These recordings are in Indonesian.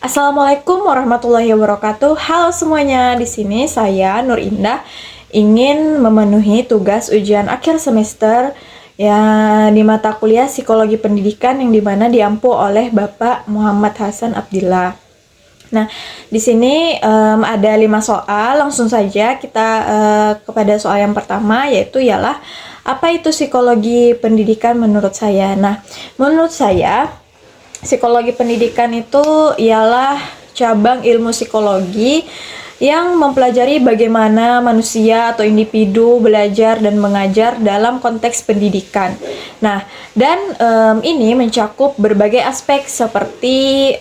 Assalamualaikum warahmatullahi wabarakatuh. Halo semuanya, di sini saya Nur Indah ingin memenuhi tugas ujian akhir semester yang di mata kuliah Psikologi Pendidikan yang dimana diampu oleh Bapak Muhammad Hasan Abdillah. Nah, di sini ada 5 soal. Langsung saja kita kepada soal yang pertama, yaitu ialah apa itu psikologi pendidikan menurut saya. Nah, menurut saya psikologi pendidikan itu ialah cabang ilmu psikologi yang mempelajari bagaimana manusia atau individu belajar dan mengajar dalam konteks pendidikan. Nah, dan ini mencakup berbagai aspek seperti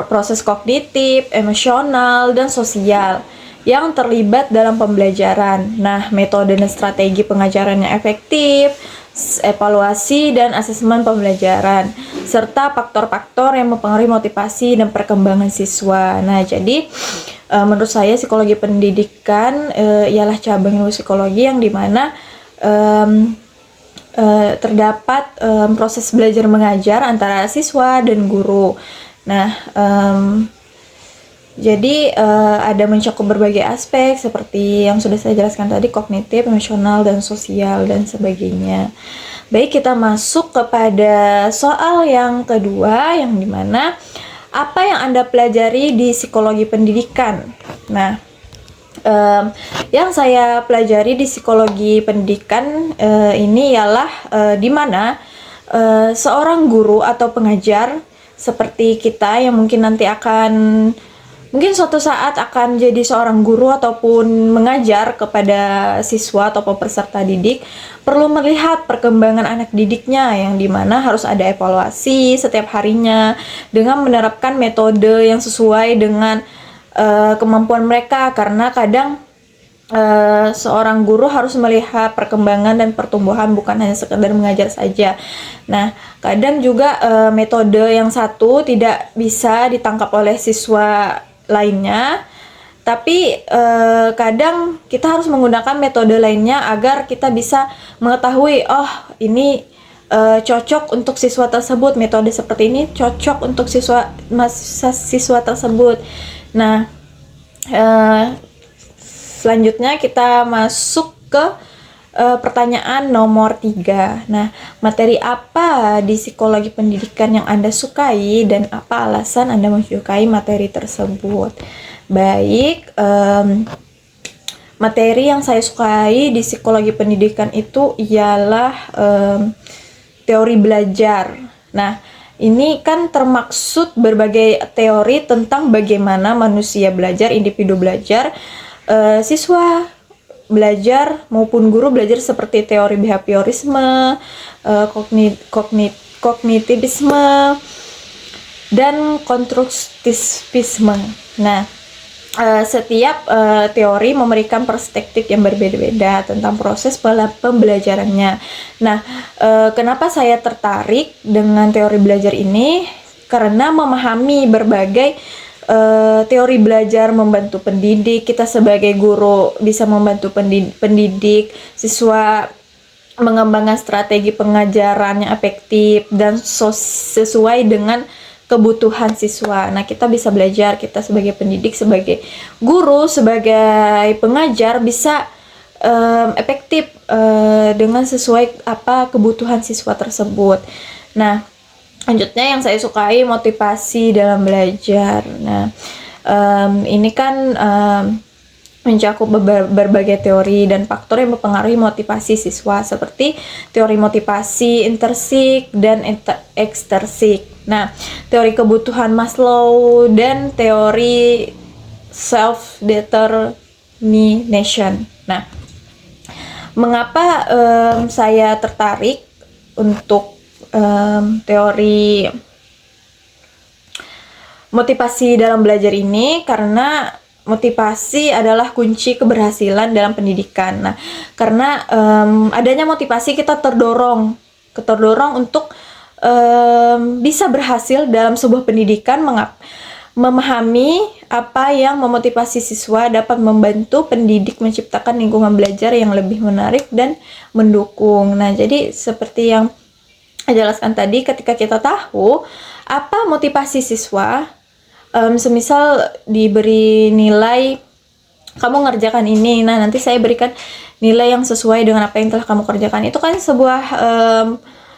proses kognitif, emosional, dan sosial yang terlibat dalam pembelajaran. Nah, metode dan strategi pengajaran yang efektif, evaluasi dan asesmen pembelajaran, serta faktor-faktor yang mempengaruhi motivasi dan perkembangan siswa. Nah, jadi menurut saya psikologi pendidikan ialah cabang ilmu psikologi yang dimana terdapat proses belajar mengajar antara siswa dan guru. Nah, jadi ada mencakup berbagai aspek seperti yang sudah saya jelaskan tadi, kognitif, emosional, dan sosial, dan sebagainya. Baik, kita masuk kepada soal yang kedua, yang dimana apa yang Anda pelajari di psikologi pendidikan. Nah, yang saya pelajari di psikologi pendidikan ini ialah dimana seorang guru atau pengajar seperti kita yang mungkin suatu saat akan jadi seorang guru ataupun mengajar kepada siswa atau peserta didik, perlu melihat perkembangan anak didiknya yang dimana harus ada evaluasi setiap harinya dengan menerapkan metode yang sesuai dengan kemampuan mereka, karena kadang seorang guru harus melihat perkembangan dan pertumbuhan, bukan hanya sekedar mengajar saja. Nah, kadang juga metode yang satu tidak bisa ditangkap oleh siswa lainnya, tapi kadang kita harus menggunakan metode lainnya agar kita bisa mengetahui, oh ini cocok untuk siswa tersebut, metode seperti ini cocok untuk siswa tersebut. Nah, selanjutnya kita masuk ke pertanyaan nomor 3. Nah, materi apa di psikologi pendidikan yang Anda sukai dan apa alasan Anda menyukai materi tersebut? Baik, materi yang saya sukai di psikologi pendidikan itu ialah teori belajar. Nah, ini kan termaksud berbagai teori tentang bagaimana manusia belajar, individu belajar, siswa belajar maupun guru belajar, seperti teori behaviorisme, kognitivisme, dan konstruktivisme. Nah, setiap teori memberikan perspektif yang berbeda-beda tentang proses pembelajarannya. Nah, kenapa saya tertarik dengan teori belajar ini? Karena memahami berbagai teori belajar membantu pendidik, kita sebagai guru bisa membantu pendidik, siswa mengembangkan strategi pengajaran yang efektif dan sesuai dengan kebutuhan siswa. Nah, kita bisa belajar, kita sebagai pendidik, sebagai guru, sebagai pengajar bisa efektif dengan sesuai apa kebutuhan siswa tersebut. Nah, selanjutnya yang saya sukai motivasi dalam belajar. Nah, ini kan mencakup berbagai teori dan faktor yang mempengaruhi motivasi siswa, seperti teori motivasi intrinsik dan ekstrinsik. Nah, teori kebutuhan Maslow dan teori self determination. Nah, mengapa saya tertarik untuk teori motivasi dalam belajar ini? Karena motivasi adalah kunci keberhasilan dalam pendidikan. Nah, karena adanya motivasi kita terdorong untuk bisa berhasil dalam sebuah pendidikan. Memahami apa yang memotivasi siswa dapat membantu pendidik menciptakan lingkungan belajar yang lebih menarik dan mendukung. Nah, jadi seperti yang saya jelaskan tadi, ketika kita tahu apa motivasi siswa. Semisal diberi nilai kamu ngerjakan ini, nah nanti saya berikan nilai yang sesuai dengan apa yang telah kamu kerjakan. Itu kan sebuah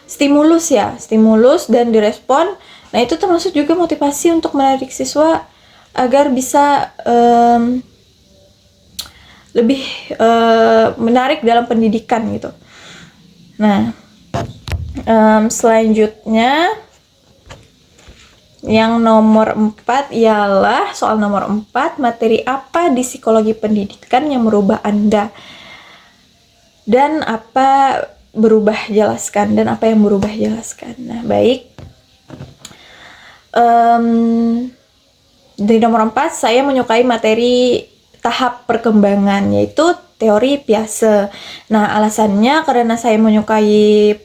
stimulus ya, stimulus dan direspon. Nah itu termasuk juga motivasi untuk menarik siswa agar bisa lebih menarik dalam pendidikan gitu. Nah selanjutnya yang nomor 4 ialah soal nomor 4, materi apa di psikologi pendidikan yang merubah Anda? Dan apa berubah, jelaskan. Dan apa yang berubah, jelaskan. Nah, baik. Di nomor 4, saya menyukai materi tahap perkembangan, yaitu teori Piaget. Nah, alasannya karena saya menyukai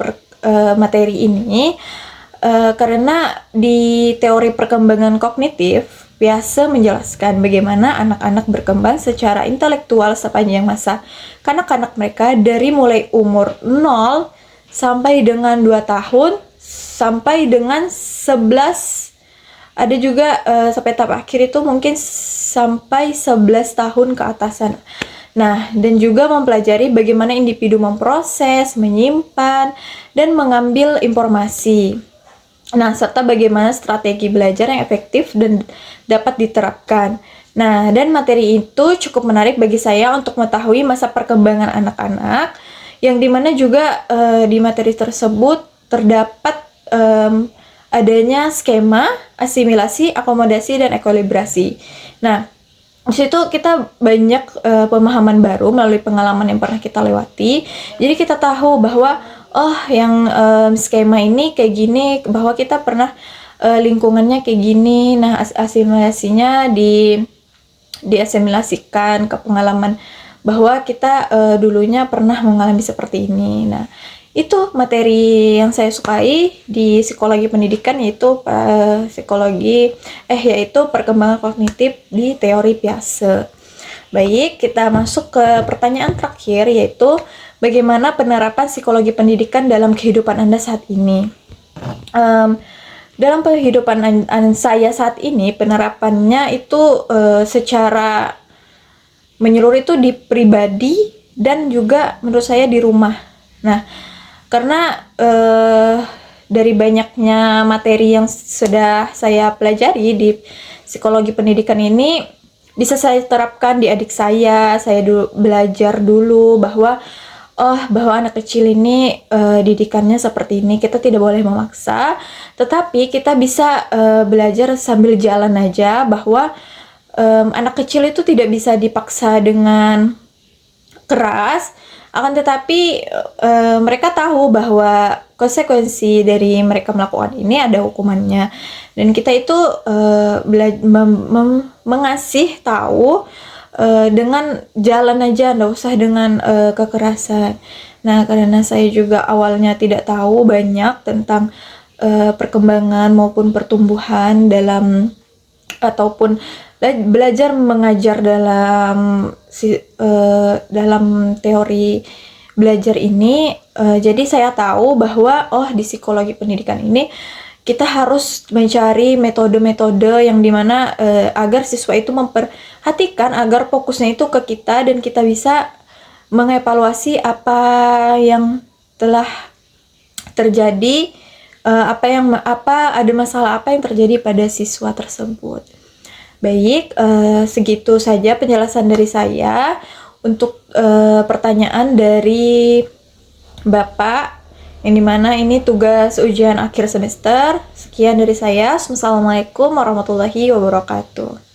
materi ini, karena di teori perkembangan kognitif, Piaget menjelaskan bagaimana anak-anak berkembang secara intelektual sepanjang masa kanak-kanak mereka dari mulai umur 0 sampai dengan 2 tahun sampai dengan 11, ada juga sampai tahap akhir itu mungkin sampai 11 tahun ke atasan. Nah, dan juga mempelajari bagaimana individu memproses, menyimpan, dan mengambil informasi. Nah, serta bagaimana strategi belajar yang efektif dan dapat diterapkan. Nah, dan materi itu cukup menarik bagi saya untuk mengetahui masa perkembangan anak-anak, yang dimana juga di materi tersebut terdapat adanya skema, asimilasi, akomodasi, dan ekolibrasi. Nah, di situ kita banyak pemahaman baru melalui pengalaman yang pernah kita lewati. Jadi kita tahu bahwa yang skema ini kayak gini, bahwa kita pernah lingkungannya kayak gini. Nah, asimilasinya diasimilasikan ke pengalaman bahwa kita dulunya pernah mengalami seperti ini. Nah, itu materi yang saya sukai di psikologi pendidikan, yaitu yaitu perkembangan kognitif di teori Piaget. Baik, kita masuk ke pertanyaan terakhir, yaitu bagaimana penerapan psikologi pendidikan dalam kehidupan Anda saat ini. Dalam kehidupan saya saat ini, penerapannya itu secara menyeluruh itu di pribadi dan juga menurut saya di rumah. Nah, karena dari banyaknya materi yang sudah saya pelajari di psikologi pendidikan ini, bisa saya terapkan di adik saya. Saya belajar dulu bahwa anak kecil ini didikannya seperti ini. Kita tidak boleh memaksa, tetapi kita bisa belajar sambil jalan aja, bahwa anak kecil itu tidak bisa dipaksa dengan keras, akan tetapi mereka tahu bahwa konsekuensi dari mereka melakukan ini ada hukumannya, dan kita itu mengasih tahu dengan jalan aja, nggak usah dengan kekerasan. Nah, karena saya juga awalnya tidak tahu banyak tentang perkembangan maupun pertumbuhan ataupun belajar mengajar dalam teori belajar ini, jadi saya tahu bahwa di psikologi pendidikan ini kita harus mencari metode-metode yang dimana agar siswa itu memperhatikan, agar fokusnya itu ke kita dan kita bisa mengevaluasi apa yang telah terjadi, ada masalah apa yang terjadi pada siswa tersebut. Baik, segitu saja penjelasan dari saya untuk pertanyaan dari Bapak, yang dimana ini tugas ujian akhir semester. Sekian dari saya. Wassalamualaikum warahmatullahi wabarakatuh.